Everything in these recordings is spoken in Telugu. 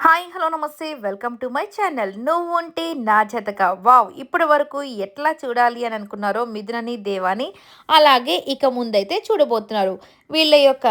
హాయ్ హలో నమస్తే వెల్కమ్ టు మై ఛానల్ నువ్వుంటే నా జతక వావ్ ఇప్పటి వరకు ఎట్లా చూడాలి అని అనుకున్నారో మిథునని దేవాని అలాగే ఇక ముందైతే చూడబోతున్నారు వీళ్ళ యొక్క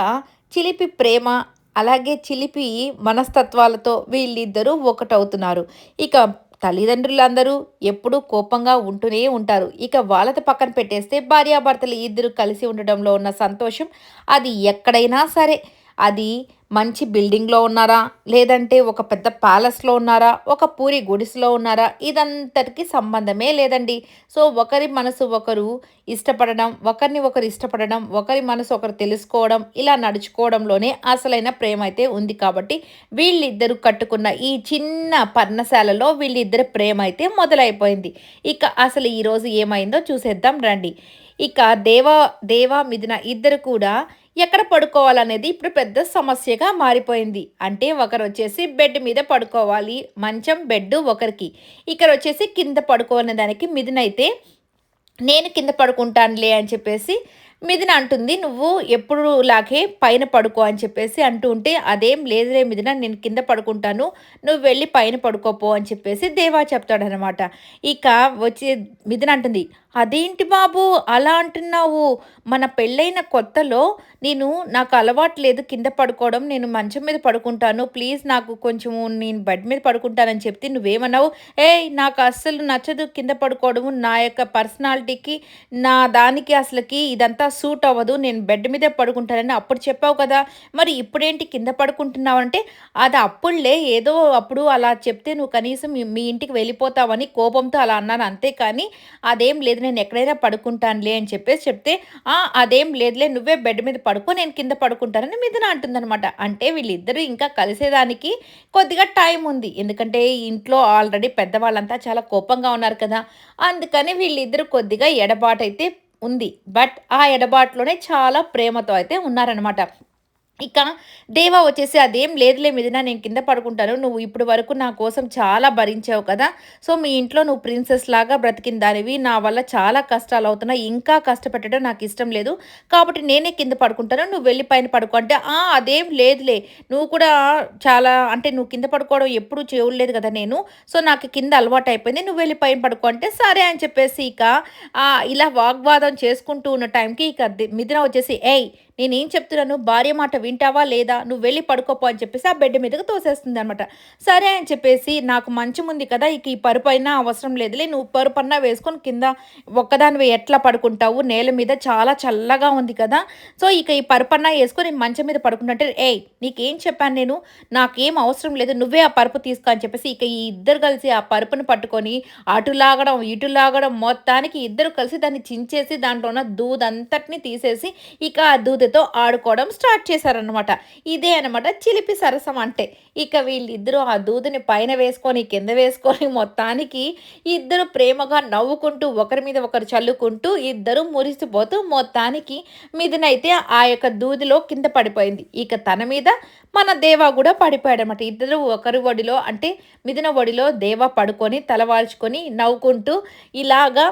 చిలిపి ప్రేమ అలాగే చిలిపి మనస్తత్వాలతో వీళ్ళిద్దరూ ఒకటవుతున్నారు ఇక తల్లిదండ్రులందరూ ఎప్పుడూ కోపంగా ఉంటూనే ఉంటారు ఇక వాళ్ళతో పక్కన పెట్టేస్తే భార్యాభర్తలు ఇద్దరు కలిసి ఉండడంలో ఉన్న సంతోషం అది ఎక్కడైనా సరే అది మంచి బిల్డింగ్‌లో ఉన్నారా? లేదంటే ఒక పెద్ద ప్యాలెస్‌లో ఉన్నారా? ఒక పూరి గుడిసెలో ఉన్నారా? ఇదంతటికి సంబంధమే లేదండి. సో, ఒకరి మనసు ఒకరు ఇష్టపడడం, ఒకరిని ఒకరు ఇష్టపడడం, ఒకరి మనసు ఒకరు తెలుసుకోవడం, ఇలా నడుచుకోవడంలోనే అసలైన ప్రేమైతే ఉంది కాబట్టి, వీళ్ళిద్దరూ కట్టుకున్న ఈ చిన్న పర్ణశాలలో వీళ్ళిద్దరి ప్రేమైతే మొదలైపోయింది. ఇక అసలు ఈరోజు ఏమైందో చూసేద్దాం రండి. ఇక మిథున ఇద్దరు కూడా ఎక్కడ పడుకోవాలనేది ఇప్పుడు పెద్ద సమస్యగా మారిపోయింది. అంటే ఒకరొచ్చేసి బెడ్ మీద పడుకోవాలి. మంచం, బెడ్డు ఒకరికి. ఇక్కడొచ్చేసి కింద పడుకోనే దానికి మిథునైతే నేను కింద పడుకుంటానులే అని చెప్పేసి మిథున అంటుంది. "నువ్వు ఎప్పుడులాగే పైన పడుకో" అని చెప్పేసి అంటూ ఉంటే, "అదేం లేదులే మిథున నేను కింద పడుకుంటాను. నువ్వు వెళ్ళి పైన పడుకోపో" అని చెప్పేసి దేవా చెప్తాడనమాట. ఇక వచ్చి మిథున అంటుంది, "అదేంటి బాబు అలా అంటున్నావు? మన పెళ్ళైన కొత్తలో నాకు అలవాటు లేదు కింద పడుకోవడం. నేను మంచం మీద పడుకుంటాను. ప్లీజ్ నాకు కొంచెము నేను బెడ్ మీద పడుకుంటానని" చెప్తే నువ్వేమన్నావు? "ఏయ్! నాకు అస్సలు నచ్చదు కింద పడుకోవడము. నా యొక్క పర్సనాలిటీకి, నా దానికి అసలకి ఇదంతా సూట్ అవ్వదు. నేను బెడ్ మీదే పడుకుంటానని అప్పుడు చెప్పావు కదా! మరి ఇప్పుడేంటి కింద పడుకుంటున్నావంటే" "అది అప్పుడులే ఏదో అప్పుడు అలా చెప్తే నువ్వు కనీసం మీ మీ ఇంటికి వెళ్ళిపోతావని కోపంతో అలా అన్నాను. అంతే కానీ అదేం లేదు నేను ఎక్కడైనా పడుకుంటానులే" అని చెప్పేసి చెప్తే, అదేం లేదులే నువ్వే బెడ్ మీద పడుకో నేను కింద పడుకుంటానని" మిథున అంటుందనమాట. అంటే వీళ్ళిద్దరూ ఇంకా కలిసేదానికి కొద్దిగా టైం ఉంది. ఎందుకంటే ఇంట్లో ఆల్రెడీ పెద్దవాళ్ళంతా చాలా కోపంగా ఉన్నారు కదా! అందుకని వీళ్ళిద్దరూ కొద్దిగా ఎడబాటైతే ఉంది. బట్ ఆ ఎడబాటులోనే చాలా ప్రేమతో అయితే ఉన్నారనమాట. ఇక దేవా వచ్చేసి, "అదేం లేదులే మిథున నేను కింద పడుకుంటాను. నువ్వు ఇప్పటి వరకు నా కోసం చాలా భరించావు కదా! సో, మీ ఇంట్లో నువ్వు ప్రిన్సెస్‌లాగా బ్రతికిన దానివి. నా వల్ల చాలా కష్టాలవుతున్నాయి. ఇంకా కష్టపెట్టడం నాకిష్టం లేదు. కాబట్టి నేనే కింద పడుకుంటాను. నువ్వు వెళ్లి పైన పడుకో" అంటే, అదేం లేదులే. నువ్వు కూడా చాలా అంటే నువ్వు కింద పడుకోవడం ఎప్పుడూ చూడలేదు కదా నేను. సో, నాకు కింద అలవాటయిపోయింది. నువ్వు వెళ్లి పైన పడుకో" అంటే, సరే అని చెప్పేసి ఇక ఇలా వాగ్వాదం చేసుకుంటూ ఉన్న టైంకి ఇక మిథున వచ్చేసి, "ఏయ్! నేనేం చెప్తున్నాను భార్య మాట వింటావా లేదా? నువ్వు వెళ్ళి పడుకోపో" అని చెప్పేసి ఆ బెడ్ మీదకి తోసేస్తుందనమాట. సరే అని చెప్పేసి నాకు మంచం ఉంది కదా! ఇక ఈ పరుపైనా అవసరం లేదులే. నువ్వు పరుపన్నా వేసుకొని కింద ఒక్కదానివే ఎట్లా పడుకుంటావు? నేల మీద చాలా చల్లగా ఉంది కదా! సో, ఇక ఈ పరుపన్నా యేసుకొని మంచం మీద పడుకుంటుంటే, "ఏయ్! నీకేం చెప్పాను నేను? నాకేం అవసరం లేదు. నువ్వే ఆ పరుపు తీసుకో" అని చెప్పేసి ఇక ఈ ఇద్దరు కలిసి ఆ పరుపుని పట్టుకొని అటు లాగడం, ఇటు లాగడం మొత్తానికి ఇద్దరు కలిసి దాన్ని చించేసి దాంట్లో ఉన్న దూదంతటిని తీసేసి ఇక ఆ దూదితో ఆడుకోవడం స్టార్ట్ చేశారనమాట. ఇదే అనమాట చిలిపి సరసం అంటే. ఇక వీళ్ళిద్దరూ ఆ దూదిని పైన వేసుకొని, కింద వేసుకొని మొత్తానికి ఇద్దరు ప్రేమగా నవ్వుకుంటూ, ఒకరి మీద ఒకరు చల్లుకుంటూ, ఇద్దరు మురిసిపోతూ మొత్తానికి మిథునైతే ఆ యొక్క దూదిలో కింద పడిపోయింది. ఇక తన మీద మన దేవా గూడా పడిపోయాడనమాట. ఇద్దరు ఒకరి ఒడిలో అంటే మిథున ఒడిలో దేవా పడుకొని, తలవాల్చుకొని, నవ్వుకుంటూ ఇలాగా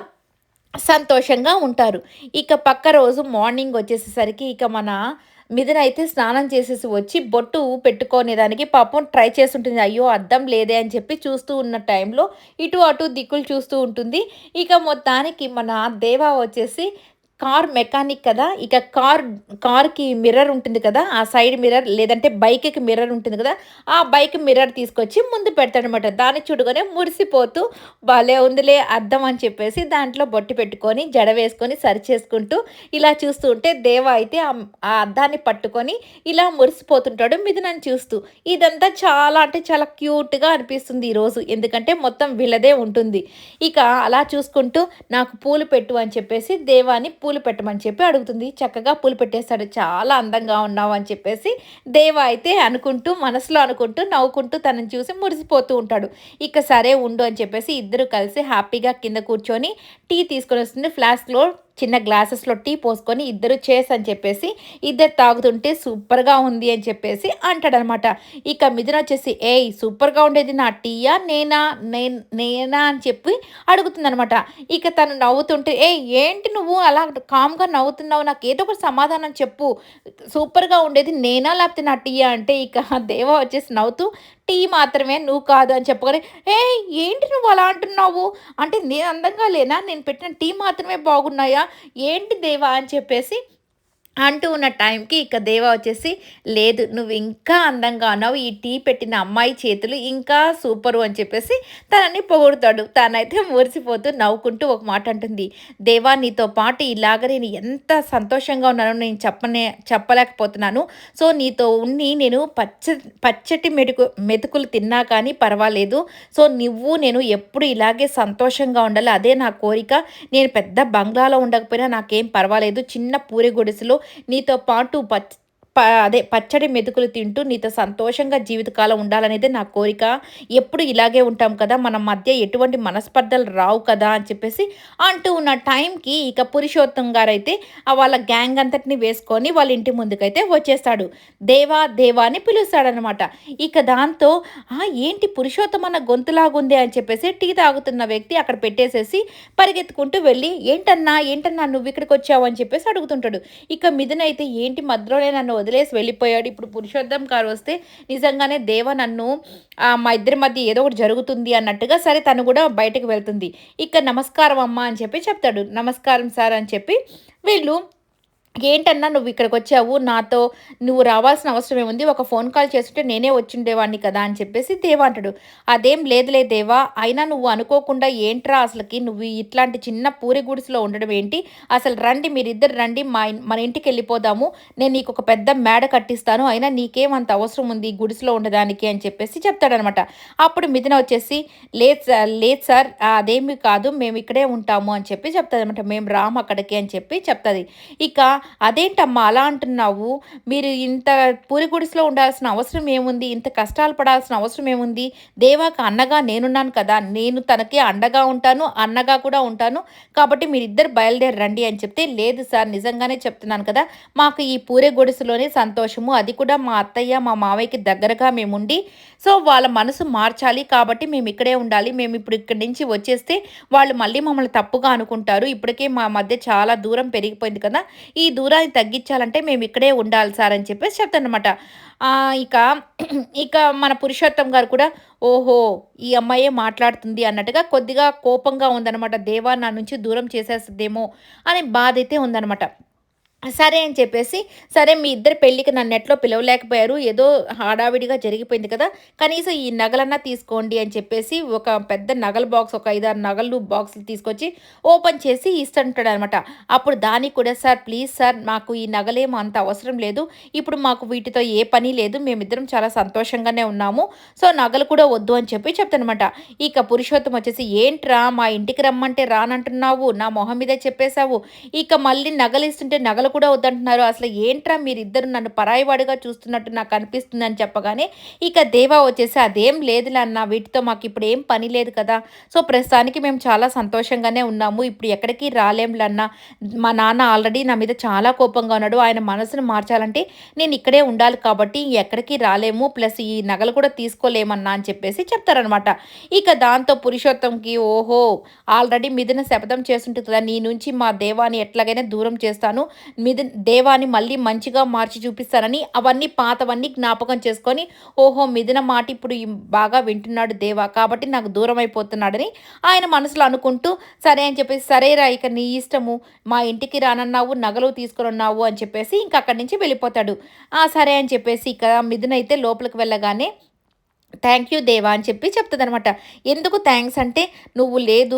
సంతోషంగా ఉంటారు. ఇక పక్క రోజు మార్నింగ్ వచ్చేసేసరికి ఇక మన మిథున అయితే స్నానం చేసేసి వచ్చి బొట్టు పెట్టుకునేదానికి పాపం ట్రై చేసుంటుంది. అయ్యో! అద్దం లేదే అని చెప్పి చూస్తూ ఉన్న టైంలో ఇటు అటు దిక్కులు చూస్తూ ఉంటుంది. ఇక మొత్తానికి మన దేవా వచ్చేసి కార్ మెకానిక్ కదా! ఇక కార్‌కి మిర్రర్ ఉంటుంది కదా! ఆ సైడ్ మిర్రర్ లేదంటే బైక్‌కి మిర్రర్ ఉంటుంది కదా! ఆ బైక్ మిర్రర్ తీసుకొచ్చి ముందు పెడతాడనమాట. దాన్ని చూడగానే మురిసిపోతూ భలే ఉందిలే అద్దం అని చెప్పేసి దాంట్లో బొట్టు పెట్టుకొని, జడ వేసుకొని, సరి చేసుకుంటూ ఇలా చూస్తూ ఉంటే దేవ అయితే ఆ అద్దాన్ని పట్టుకొని ఇలా మురిసిపోతుంటాడు మిథునని చూస్తూ. ఇదంతా చాలా అంటే చాలా క్యూట్‌గా అనిపిస్తుంది ఈరోజు. ఎందుకంటే మొత్తం వీళ్ళదే ఉంటుంది. ఇక అలా చూసుకుంటూ నాకు పూలు పెట్టు అని చెప్పేసి దేవాని పూలు పెట్టమని చెప్పి అడుగుతుంది. చక్కగా పూలు పెట్టేస్తాడు. చాలా అందంగా ఉన్నావు అని చెప్పేసి దేవ అయితే అనుకుంటూ మనసులో అనుకుంటూ, నవ్వుకుంటూ తనని చూసి మురిసిపోతూ ఉంటాడు. ఇక సరే ఉండు అని చెప్పేసి ఇద్దరు కలిసి హ్యాపీగా కింద కూర్చొని టీ తీసుకొనొస్తుంది. ఫ్లాస్క్‌లో చిన్న గ్లాసెస్‌లో టీ పోసుకొని ఇద్దరు చేస్ అని చెప్పేసి ఇద్దరు తాగుతుంటే సూపర్‌గా ఉంది అని చెప్పేసి అంటాడనమాట. ఇక మిథున వచ్చేసి, "ఏయ్! సూపర్‌గా ఉండేది నా టీయా? నేనా?" అని చెప్పి అడుగుతుందనమాట. ఇక తను నవ్వుతుంటే, "ఏయ్! ఏంటి నువ్వు అలా కామ్‌గా నవ్వుతున్నావు? నాకు ఏదో ఒకటి సమాధానం చెప్పు. సూపర్‌గా ఉండేది నేనా? లేకపోతే నా టీయా?" అంటే ఇక దేవ వచ్చేసి నవ్వుతూ, టీ మాత్రమే నువ్వు కాదు అని చెప్పగానే, "ఏయ్! ఏంటి నువ్వు అలా అంటున్నావు? అంటే నేను అందంగా లేనా? నేను పెట్టిన టీ మాత్రమే బాగున్నాయా? ఏంటి దేవా" అని చెప్పేసి అంటూ ఉన్న టైంకి ఇక దేవ వచ్చేసి, "లేదు నువ్వు ఇంకా అందంగా ఉన్నావు. ఈ టీ పెట్టిన అమ్మాయి చేతులు ఇంకా సూపరు" అని చెప్పేసి తనని పొగుడుతాడు. తనైతే మురిసిపోతూ నవ్వుకుంటూ ఒక మాట అంటుంది. "దేవా నీతో పాటు ఇలాగ నేను ఎంత సంతోషంగా ఉన్నానో నేను చెప్పలేకపోతున్నాను. సో నీతో ఉండి నేను పచ్చటి మెతుకులు తిన్నా కానీ పర్వాలేదు. సో నువ్వు నేను ఎప్పుడు ఇలాగే సంతోషంగా ఉండాలి. అదే నా కోరిక. నేను పెద్ద బంగ్లాలో ఉండకపోయినా నాకేం పర్వాలేదు. చిన్న పూరి గుడిసెలో నీతో పాటు అదే పచ్చడి మెతుకులు తింటూ నీతో సంతోషంగా జీవితకాలం ఉండాలనేదే నా కోరిక. ఎప్పుడు ఇలాగే ఉంటాం కదా! మన మధ్య ఎటువంటి మనస్పర్ధలు రావు కదా!" అని చెప్పేసి అంటూ ఉన్న టైంకి ఇక పురుషోత్తం గారైతే వాళ్ళ గ్యాంగ్ అంతటిని వేసుకొని వాళ్ళ ఇంటి ముందుకైతే వచ్చేస్తాడు. దేవా! దేవా! అని పిలుస్తాడనమాట. ఇక దాంతో ఏంటి పురుషోత్తం అన్న గొంతులాగుందే అని చెప్పేసి టీ తాగుతున్న వ్యక్తి అక్కడ పెట్టేసేసి పరిగెత్తుకుంటూ వెళ్ళి, "ఏంటన్నా? ఏంటన్నా నువ్విక్కడికొచ్చావు?" అని చెప్పేసి అడుగుతుంటాడు. ఇక మిథున అయితే, "ఏంటి మధ్యలోనే నన్ను వదిలేసి వెళ్ళిపోయాడు. ఇప్పుడు పురుషోత్తం గారు వస్తే నిజంగానే దేవ నన్ను మా ఇద్దరి మధ్య ఏదో ఒకటి జరుగుతుంది" అన్నట్టుగా సరే తను కూడా బయటకు వెళ్తుంది. ఇక "నమస్కారం అమ్మ" అని చెప్పి చెప్తాడు. "నమస్కారం సార్" అని చెప్పి వీళ్ళు, "ఏంటన్నా నువ్విక్కడికొచ్చావు? నాతో నువ్వు రావాల్సిన అవసరం ఏముంది? ఒక ఫోన్ కాల్ చేసుంటే నేనే వచ్చుండేవాడిని కదా!" అని చెప్పేసి దేవ అంటాడు. "అదేం లేదులే దేవా! అయినా నువ్వు అనుకోకుండా ఏంట్రా అసలకి నువ్వు ఇట్లాంటి చిన్న పూరి గుడిసెలో ఉండడం ఏంటి? అసలు రండి మీరిద్దరు రండి మన ఇంటికెళ్ళిపోదాము. నేను నీకొక పెద్ద మేడ కట్టిస్తాను. అయినా నీకేం అంత అవసరం ఉంది ఈ గుడిసెలో ఉండడానికి" అని చెప్పేసి చెప్తాడనమాట. అప్పుడు మిథున వచ్చేసి, లేదు సార్ అదేమి కాదు. మేము ఇక్కడే ఉంటాము" అని చెప్పి చెప్తాదనమాట. "మేము రాము అక్కడికి" అని చెప్పి చెప్తది. ఇక "అదేంటమ్మా అలా అంటున్నావు? మీరు ఇంత పూరి గుడిసెలో ఉండాల్సిన అవసరం ఏముంది? ఇంత కష్టాలు పడాల్సిన అవసరం ఏముంది? దేవాకి అన్నగా నేనున్నాను కదా! నేను తనకి అండగా ఉంటాను, అన్నగా కూడా ఉంటాను. కాబట్టి మీరిద్దరు బయలుదేరి రండి" అని చెప్తే, "లేదు సార్ నిజంగానే చెప్తున్నాను కదా! మాకు ఈ పూరి గుడిసెలోనే సంతోషము. అది కూడా మా అత్తయ్య, మా మావయ్యకి దగ్గరగా మేముండి, సో వాళ్ళ మనసు మార్చాలి కాబట్టి మేము ఇక్కడే ఉండాలి. మేము ఇప్పుడు ఇక్కడి నుంచి వచ్చేస్తే వాళ్ళు మళ్ళీ మమ్మల్ని తప్పుగా అనుకుంటారు. ఇప్పటికే మా మధ్య చాలా దూరం పెరిగిపోయింది కదా! ఈ దూరాన్ని తగ్గించాలంటే మేము ఇక్కడే ఉండాలి సార్" అని చెప్పేసి చెప్తాననమాట. ఇక ఇక మన పురుషోత్తం గారు కూడా, "ఓహో! ఈ అమ్మాయే మాట్లాడుతుంది" అన్నట్టుగా కొద్దిగా కోపంగా ఉందనమాట. దేవా నా నుంచి దూరం చేసేస్తదేమో అనే బాధైతే ఉందనమాట. సరే అని చెప్పేసి, "సరే మీ ఇద్దరి పెళ్ళికి నన్నెట్లో పిలవలేకపోయారు. ఏదో హడావిడిగా జరిగిపోయింది కదా! కనీసం ఈ నగలన్నా తీసుకోండి" అని చెప్పేసి ఒక పెద్ద నగల బాక్స్ ఒక 5, 6 నగలు బాక్సులు తీసుకొచ్చి ఓపెన్ చేసి ఇస్తుంటాడనమాట. అప్పుడు దానికి కూడా, "సార్ ప్లీజ్ సార్ మాకు ఈ నగలేం అంత అవసరం లేదు. ఇప్పుడు మాకు వీటితో ఏ పని లేదు. మేమిద్దరం చాలా సంతోషంగానే ఉన్నాము. సో నగలు కూడా వద్దు" అని చెప్పి చెప్తానమాట. ఇక పురుషోత్తం వచ్చేసి, "ఏంట్రా మా ఇంటికి రమ్మంటే రానంటున్నావు. నా మొహం మీదే చెప్పేసావు. ఇక మళ్ళీ నగలిస్తుంటే నగలు కూడా వద్దంటున్నారు. అసలు ఏంట్రా మీరిద్దరు నన్ను పరాయివాడిగా చూస్తున్నట్టు నాకు అనిపిస్తుంది" అని చెప్పగానే ఇక దేవా వచ్చేసి, "అదేం లేదులే అన్న వీటితో మాకు ఇప్పుడు ఏం పని లేదు కదా! సో ప్రస్తుతానికి మేము చాలా సంతోషంగానే ఉన్నాము. ఇప్పుడు ఎక్కడికి రాలేంలే అన్న. మా నాన్న ఆల్రెడీ నా మీద చాలా కోపంగా ఉన్నాడు. ఆయన మనసును మార్చాలంటే నేను ఇక్కడే ఉండాలి కాబట్టి ఎక్కడికి రాలేము. ప్లస్ ఈ నగలు కూడా తీసుకోలేమన్నా" అని చెప్పేసి చెప్తారనమాట. ఇక దాంతో పురుషోత్తంకి, ఓహో! ఆల్రెడీ మిథున శపథం చేసుంటుంది కదా! నీ నుంచి మా దేవాని ఎట్లాగైనా దూరం చేస్తాను. దేవాని మళ్ళీ మంచిగా మార్చి చూపిస్తానని అవన్నీ పాతవన్నీ జ్ఞాపకం చేసుకొని, ఓహో! మిథున మాట ఇప్పుడు బాగా వింటున్నాడు దేవ. కాబట్టి నాకు దూరం అయిపోతున్నాడని ఆయన మనసులో అనుకుంటూ, సరే అని చెప్పేసి, "సరేరా ఇక నీ ఇష్టము. మా ఇంటికి రానన్నావు, నగలు తీసుకొనున్నావు" అని చెప్పేసి ఇంక అక్కడి నుంచి వెళ్ళిపోతాడు. సరే అని చెప్పేసి ఇక మిథున అయితే లోపలికి వెళ్ళగానే, "థ్యాంక్ యూ దేవా" అని చెప్పి చెప్తదనమాట. ఎందుకు థాంక్స్ అంటే, "నువ్వు లేదు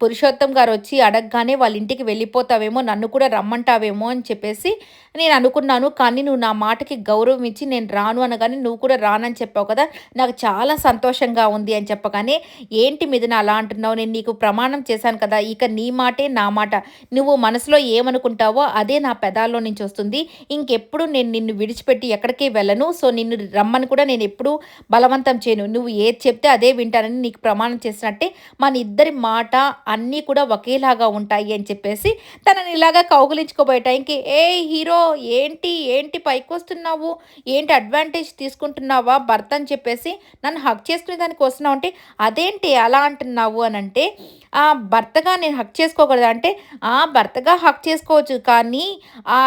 పురుషోత్తం గారొచ్చి అడగగానే వాళ్ళ ఇంటికి వెళ్ళిపోతావేమో, నన్ను కూడా రమ్మంటావేమో అని చెప్పేసి నేను అనుకున్నాను. కానీ నువ్వు నా మాటకి గౌరవం ఇచ్చి నేను రాను అనగానే నువ్వు కూడా రానని చెప్పావు కదా! నాకు చాలా సంతోషంగా ఉంది" అని చెప్పగానే, "ఏంటి మిథున అలా అంటున్నావు? నేను నీకు ప్రమాణం చేశాను కదా! ఇక నీ మాటే నా మాట. నువ్వు మనసులో ఏమనుకుంటావో అదే నా పెదాల్లో నుంచి వస్తుంది. ఇంకెప్పుడు నేను నిన్ను విడిచిపెట్టి ఎక్కడికి వెళ్ళను. సో నిన్ను రమ్మని కూడా నేను ఎప్పుడూ బలవంతం చేయను. నువ్వు ఏది చెప్తే అదే వింటానని నీకు ప్రమాణం చేసినట్టే మన ఇద్దరి మాట అన్నీ కూడా ఒకేలాగా ఉంటాయి అని చెప్పేసి తనని ఇలాగా కౌగిలించుకోబోయే టైంకి, ఏ హీరో ఏంటి ఏంటి పైకొస్తున్నావు, ఏంటి అడ్వాంటేజ్ తీసుకుంటున్నావా భర్త అని చెప్పేసి నన్ను హక్ చేసుకునే దానికి వస్తున్నావు అంటే, అదేంటి అలా అంటున్నావు అని అంటే, ఆ భర్తగా నేను హక్ చేసుకోకూడదా అంటే, ఆ భర్తగా హక్ చేసుకోవచ్చు కానీ ఆ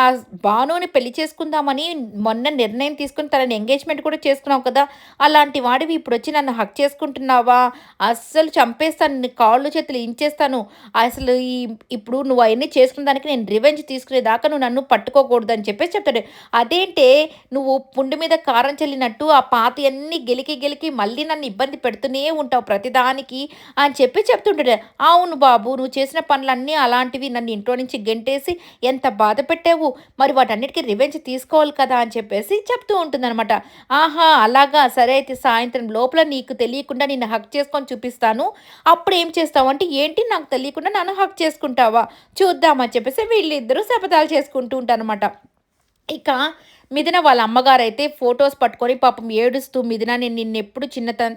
భానుని పెళ్లి చేసుకుందామని మొన్న నిర్ణయం తీసుకొని తనని ఎంగేజ్మెంట్ కూడా చేసుకున్నావు కదా! అలాంటి వాడివి ఇప్పుడొచ్చి నన్ను హగ్ చేసుకుంటున్నావా? అస్సలు చంపేస్తాను. నీ కాళ్ళు చేతులు ఇంచేస్తాను. అసలు ఇప్పుడు నువ్వు అయన్నీ చేసుకున్న దానికి నేను రివెంజ్ తీసుకునేదాకా నువ్వు నన్ను పట్టుకోకూడదని చెప్పేసి చెప్తాడు. అదేంటే నువ్వు పుండు మీద కారం చల్లినట్టు ఆ పాతయన్నీ గెలికి గెలికి మళ్ళీ నన్ను ఇబ్బంది పెడుతూనే ఉంటావు ప్రతిదానికి అని చెప్పి చెప్తుంటాడు. అవును బాబు, నువ్వు చేసిన పనులన్నీ అలాంటివి. నన్ను ఇంట్లో నుంచి గెంటేసి ఎంత బాధ పెట్టావు. మరి వాటన్నిటికి రివెంజ్ తీసుకోవాలి కదా అని చెప్పేసి చెప్తూ ఉంటుందనమాట. ఆహా! అలాగా సరే అయితే సాయంత్రం లోపల నీకు తెలియకుండా నిన్ను హగ్ చేసుకొని చూపిస్తాను. అప్పుడు ఏం చేస్తావు అంటే, ఏంటి నాకు తెలియకుండా నన్ను హగ్ చేసుకుంటావా? చూద్దాం అని చెప్పేసి వీళ్ళిద్దరూ శపథాలు చేసుకుంటూ ఉంటారనమాట. ఇక మిథున వాళ్ళ అమ్మగారైతే ఫోటోస్ పట్టుకొని పాపం ఏడుస్తూ, మిథున నేను నిన్నెప్పుడు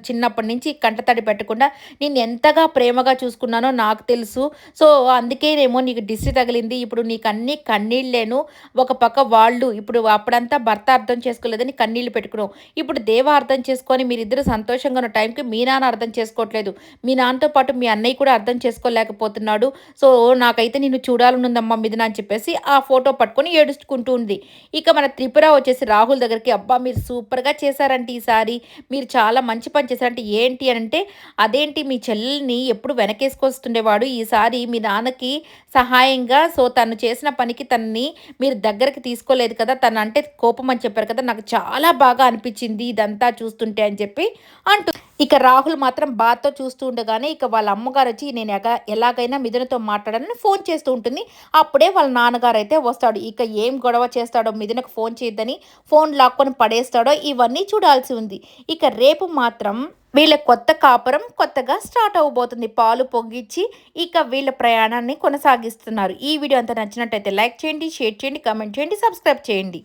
చిన్నప్పటి నుంచి కంటతడి పెట్టకుండా నిన్నెంతగా ప్రేమగా చూసుకున్నానో నాకు తెలుసు. సో, అందుకేనేమో నీకు దిష్టి తగిలింది. ఇప్పుడు నీకన్నీ కన్నీళ్ళేను. ఒక పక్క వాళ్ళు ఇప్పుడు అప్పుడంతా భర్త అర్థం చేసుకోలేదని కన్నీళ్లు పెట్టుకున్నావు. ఇప్పుడు దేవ అర్థం చేసుకొని మీరిద్దరూ సంతోషంగా ఉన్న టైంకి మీ నాన్న అర్థం చేసుకోవట్లేదు. మీ నాన్నతో పాటు మీ అన్నయ్య కూడా అర్థం చేసుకోలేకపోతున్నాడు. సో, నాకైతే నిన్ను చూడాలనుందమ్మా మిథున అని చెప్పేసి ఆ ఫోటో పట్టుకొని ఏడుచుకుంటూ ఉంది. ఇక మన త్రిపుర వచ్చేసి రాహుల్ దగ్గరికి, అబ్బా మీరు సూపర్‌గా చేశారంట ఈసారి. మీరు చాలా మంచి పని చేశారంటే ఏంటి అనంటే, అదేంటి మీ చెల్లెల్ని ఎప్పుడు వెనకేసుకొస్తుండేవాడు. ఈసారి మీ నాన్నకి సహాయంగా సో, తను చేసిన పనికి తనని మీరు దగ్గరికి తీసుకోలేదు కదా! తనంటే కోపం అని చెప్పారు కదా! నాకు చాలా బాగా అనిపించింది ఇదంతా చూస్తుంటే అని చెప్పి అంటూ ఇక రాహుల్ మాత్రం బాధతో చూస్తూ ఉండగానే ఇక వాళ్ళ అమ్మగారొచ్చి నేను ఎలాగైనా మిథునతో మాట్లాడాలని ఫోన్ చేస్తూ ఉంటుంది. అప్పుడే వాళ్ళ నాన్నగారైతే వస్తాడు. ఇక ఏం గొడవ చేస్తాడో, మిథునకు ఫోన్ చేయొద్దని ఫోన్ లాక్కొని పడేస్తాడో ఇవన్నీ చూడాల్సి ఉంది. ఇక రేపు మాత్రం వీళ్ళ కొత్త కాపురం కొత్తగా స్టార్ట్ అవ్వబోతుంది. పాలు పొంగిచ్చి ఇక వీళ్ళ ప్రయాణాన్ని కొనసాగిస్తున్నారు. ఈ వీడియో అంతా నచ్చినట్టయితే లైక్ చేయండి, షేర్ చేయండి, కామెంట్ చేయండి, సబ్స్క్రైబ్ చేయండి.